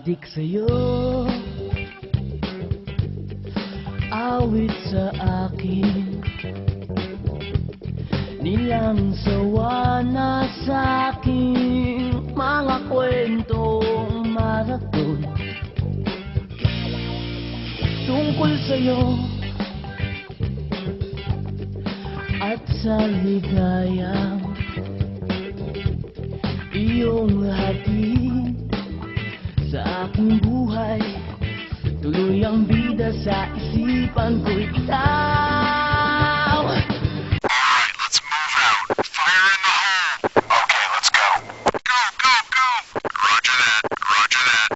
adik sa'yo, awit sa akin, nilang sawa na sa'king mga kwentong maraton tungkol sa'yo at sa ligayang iyong hatid sa aking buhay. Tuloy ang bida sa isipan ko, ikaw. Alright, let's move out. Fire in the hole. Okay, let's go. Go, go, go! Roger that, roger that.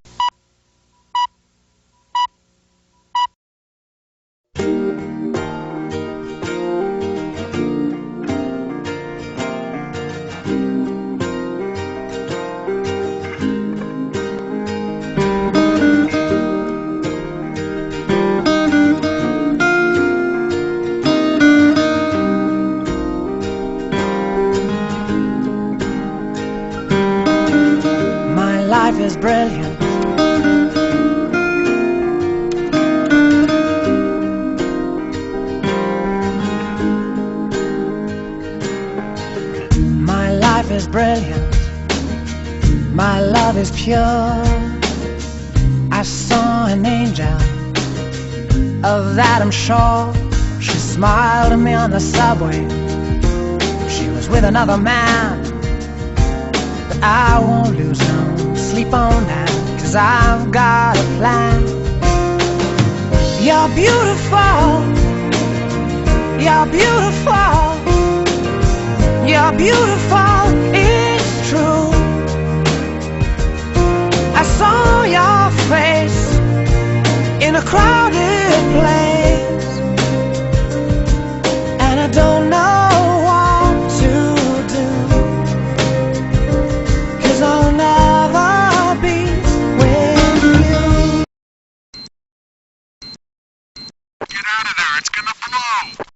Life is brilliant. My life is brilliant. My love is pure. I saw an angel, of that I'm sure. She smiled at me on the subway. She was with another man, but I won't lose no sleep on that, 'cause I've got a plan. You're beautiful. You're beautiful. You're beautiful, it's true. I saw your face in a crowded place, and I don't know what to do, 'cause I'll never be with you. Get out of there, it's gonna blow!